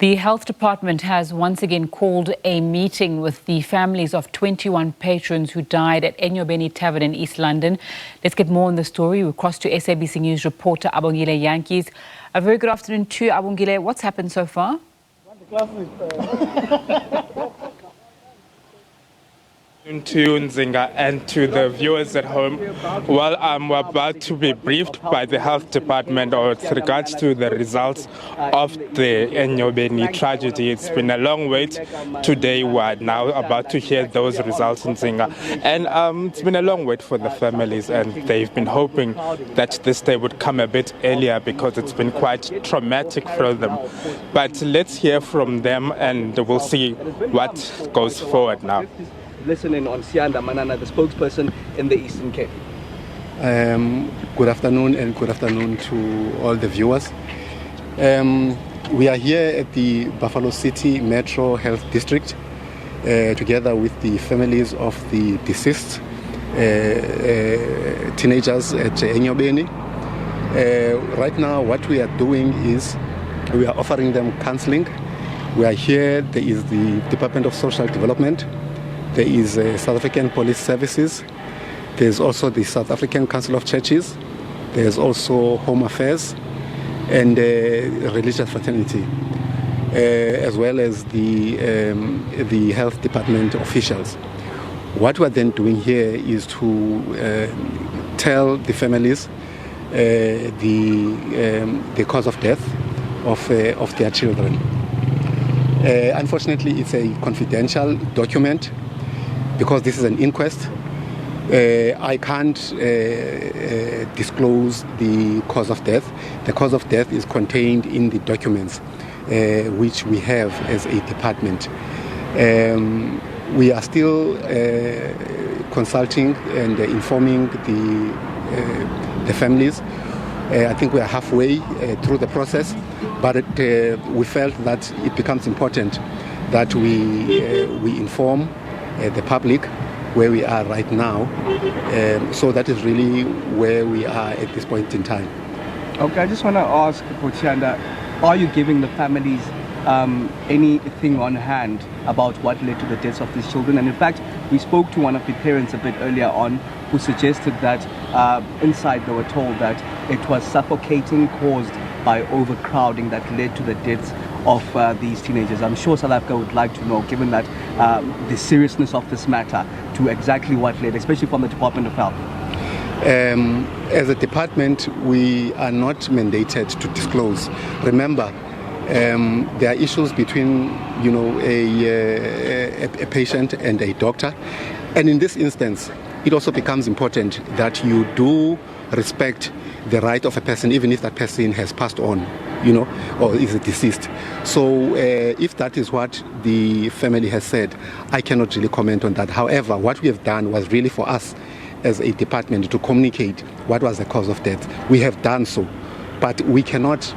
The Health Department has once again called a meeting with the families of 21 patrons who died at Enyobeni Tavern in East London. Let's get more on the story. We'll cross to SABC News reporter Abongile Jantjies. A very good afternoon to Abongile. What's happened so far? To Nzinga and to the viewers at home. Well, we're about to be briefed by the Health Department with regards to the results of the Enyobeni tragedy. It's been a long wait. Today we're now about to hear those results in Nzinga. And it's been a long wait for the families, and they've been hoping that this day would come a bit earlier because it's been quite traumatic for them. But let's hear from them and we'll see what goes forward now. Listening on Sianda Manana, the spokesperson in the Eastern Cape. Good afternoon and good afternoon to all the viewers. We are here at the Buffalo City Metro Health District together with the families of the deceased teenagers at Enyobeni. Right now what we are doing is we are offering them counseling. We are here, there is the Department of Social Development. There is South African Police Services. There's also the South African Council of Churches. There's also Home Affairs and Religious Fraternity, as well as the Health Department officials. What we're then doing here is to tell the families the cause of death of their children. Unfortunately, it's a confidential document. Because this is an inquest, I can't disclose the cause of death. The cause of death is contained in the documents which we have as a department. We are still consulting and informing the families. I think we are halfway through the process, but we felt that it becomes important that we inform the public where we are right now. So that is really where we are at this point in time. Okay, I just want to ask Potianda, are you giving the families anything on hand about what led to the deaths of these children? And in fact, we spoke to one of the parents a bit earlier on who suggested that inside they were told that it was suffocating caused by overcrowding that led to the deaths of these teenagers. I'm sure South Africa would like to know, given that the seriousness of this matter, to exactly what led, especially from the Department of Health. As a department, we are not mandated to disclose. Remember, there are issues between, a patient and a doctor, and in this instance, it also becomes important that you do respect the right of a person, even if that person has passed on, or is deceased. So if that is what the family has said, I cannot really comment on that. However, what we have done was really for us as a department to communicate what was the cause of death. We have done so, but we cannot,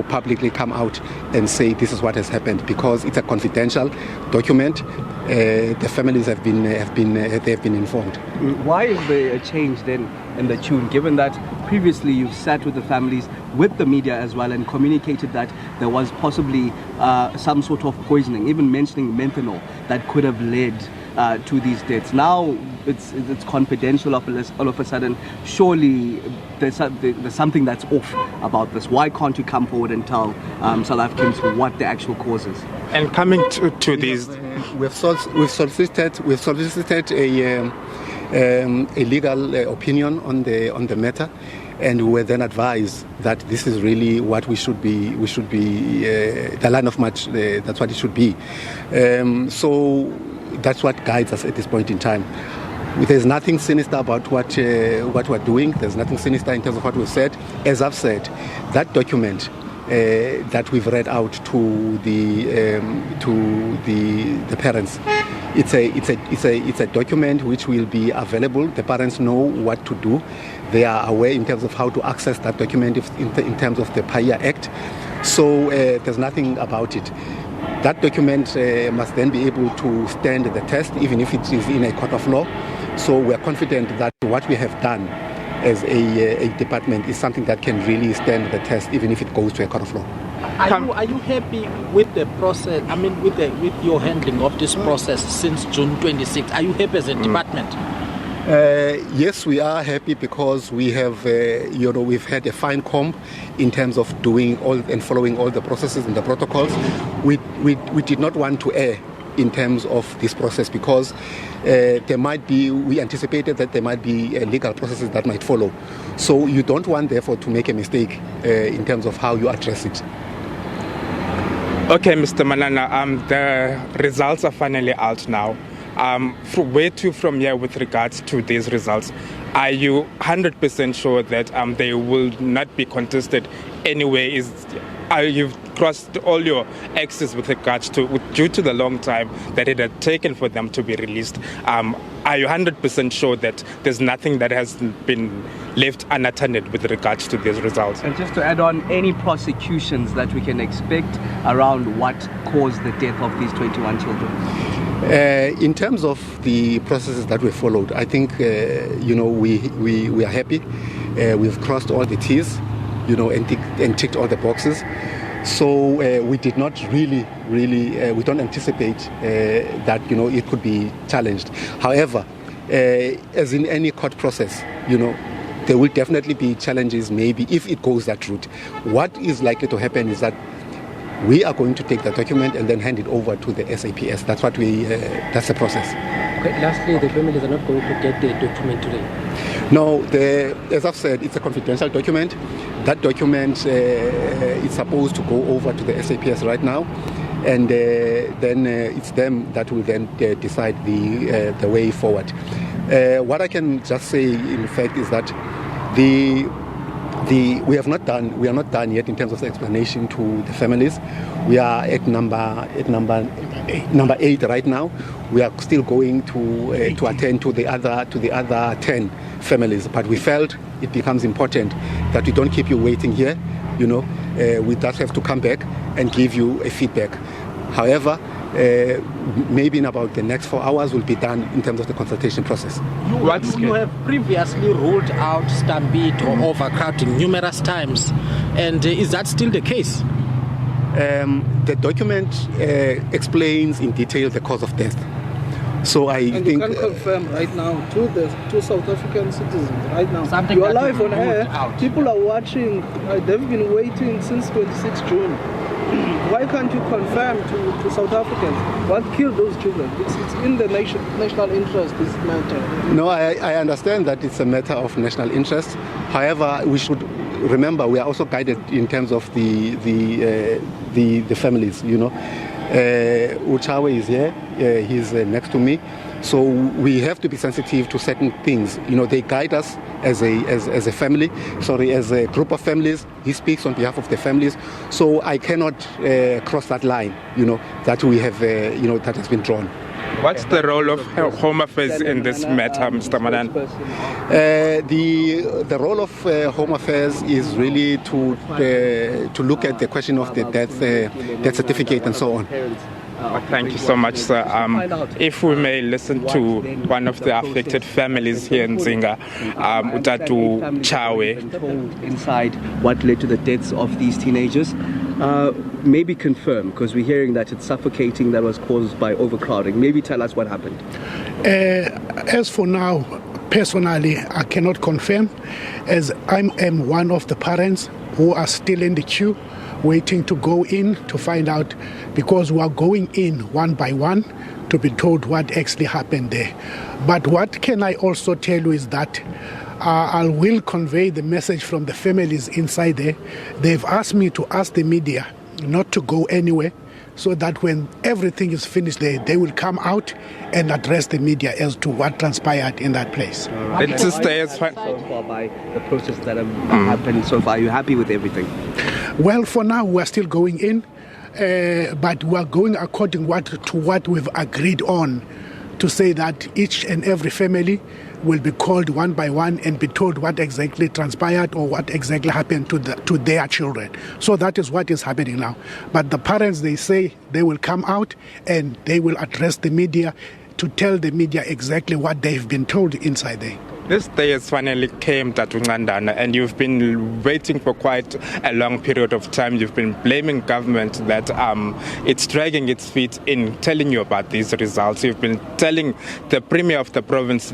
publicly come out and say this is what has happened because it's a confidential document. The families have been informed. Why is there a change then in the tune, given that previously you've sat with the families, with the media as well, and communicated that there was possibly some sort of poisoning, even mentioning methanol that could have led to these deaths? Now it's confidential all of a sudden. Surely there's something that's off about this. Why can't you come forward and tell South Africans what the actual cause is? And coming to these, we've solicited a legal opinion on the matter, and we were then advised that this is really what we should be the line of march. That's what it should be. So that's what guides us at this point in time. There's nothing sinister about what we're doing. There's nothing sinister in terms of what we've said. As I've said, that document that we've read out to the parents, it's a document which will be available. The parents know what to do. They are aware in terms of how to access that document in terms of the PAIA Act. So there's nothing about it. That document must then be able to stand the test, even if it is in a court of law. So we are confident that what we have done as a department is something that can really stand the test, even if it goes to a court of law. Are you happy with the process? I mean, with your handling of this process since June 26th? Are you happy as a department? Yes, we are happy because we have, we've had a fine comb in terms of doing all and following all the processes and the protocols. We did not want to err in terms of this process because we anticipated that there might be legal processes that might follow. So you don't want, therefore, to make a mistake in terms of how you address it. Okay, Mr. Manana, the results are finally out now. Where to from here with regards to these results? Are you 100% sure that they will not be contested anyway? You've crossed all your X's with regards to, due to the long time that it had taken for them to be released. Are you 100% sure that there's nothing that has been left unattended with regards to these results? And just to add on, any prosecutions that we can expect around what caused the death of these 21 children? In terms of the processes that we followed, I think we are happy. We've crossed all the T's, and ticked all the boxes. So we did not really, we don't anticipate that it could be challenged. However, as in any court process, there will definitely be challenges. Maybe if it goes that route, what is likely to happen is that we are going to take the document and then hand it over to the SAPS. That's what that's the process. Okay, lastly, the families are not going to get the document today? No, as I've said, it's a confidential document. That document is supposed to go over to the SAPS right now, and then it's them that will then decide the way forward. What I can just say, in fact, is that we are not done yet in terms of the explanation to the families. We are at number 8 right now. We are still going to attend to the other 10 families, but we felt it becomes important that we don't keep you waiting here. We just have to come back and give you a feedback. However, maybe in about the next 4 hours will be done in terms of the consultation process. You have previously ruled out stampede or overcrowding numerous times, and is that still the case? The document explains in detail the cause of death. So I think you can confirm right now to South African citizens right now. Something you are that live on air. out. People are watching. They've been waiting since 26 June. Why can't you confirm to South Africans what killed those children? It's in the national interest, this matter. No, I understand that it's a matter of national interest. However, we should remember we are also guided in terms of the families. Uchawe is here. He's next to me. So we have to be sensitive to certain things. They guide us as a family, as a group of families. He speaks on behalf of the families. So I cannot cross that line, that we have, that has been drawn. What's the role of Home Affairs in this matter, Mr. Madan? The role of Home Affairs is really to look at the question of the death certificate and so on. Thank you so much, sir. If we may listen to one of the affected families here in Nzinga, Utatu Chawe. Inside what led to the deaths of these teenagers. Maybe confirm, because we're hearing that it's suffocating that was caused by overcrowding. Maybe tell us what happened. As for now, personally, I cannot confirm, as I am one of the parents who are still in the queue, waiting to go in to find out, because we are going in one by one to be told what actually happened there. But what can I also tell you is that I will convey the message from the families inside there. They've asked me to ask the media not to go anywhere, so that when everything is finished there, they will come out and address the media as to what transpired in that place. Let's just stay as far by the process that have happened so far. Are you happy with everything? Well, for now, we're still going in, but we're going according to what we've agreed on, to say that each and every family will be called one by one and be told what exactly transpired or what exactly happened to their children. So that is what is happening now. But the parents, they say they will come out and they will address the media to tell the media exactly what they've been told inside there. This day has finally came, Tatu Ngandana, and you've been waiting for quite a long period of time. You've been blaming government that it's dragging its feet in telling you about these results. You've been telling the Premier of the province,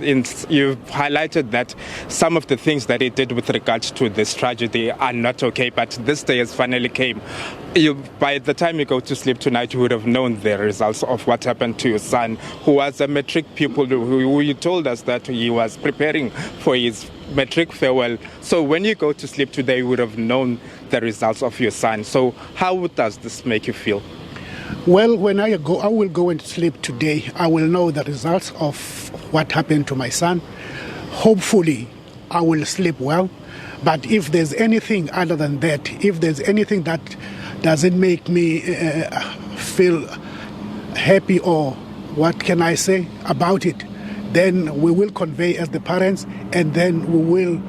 you've highlighted that some of the things that he did with regards to this tragedy are not okay, but this day has finally came. By the time you go to sleep tonight, you would have known the results of what happened to your son, who was a matric pupil, who you told us that he was preparing for his matric farewell. So when you go to sleep today, you would have known the results of your son. So how does this make you feel? Well, when I will go and sleep today, I will know the results of what happened to my son. Hopefully, I will sleep well. But if there's anything other than that, if there's anything that doesn't make me feel happy, or what can I say about it, then we will convey as the parents, and then we will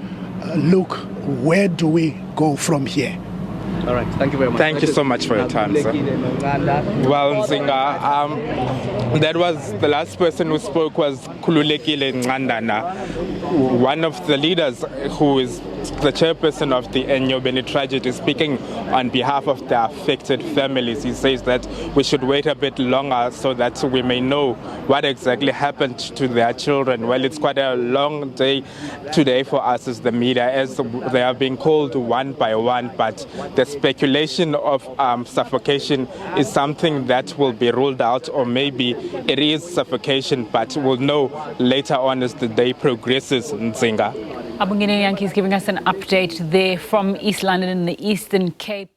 look where do we go from here. All right, thank you very much. Thank you so much for your time, sir. Well, Nzinga, that was the last person who spoke was Khululekile Ngandana, one of the leaders who is the chairperson of the Enyobeni tragedy, speaking on behalf of the affected families. He says that we should wait a bit longer so that we may know what exactly happened to their children. Well, it's quite a long day today for us as the media, as they are being called one by one, but the speculation of suffocation is something that will be ruled out, or maybe it is suffocation, but we'll know later on as the day progresses. Nzinga. Abongile Jantjies giving us an update there from East London in the Eastern Cape.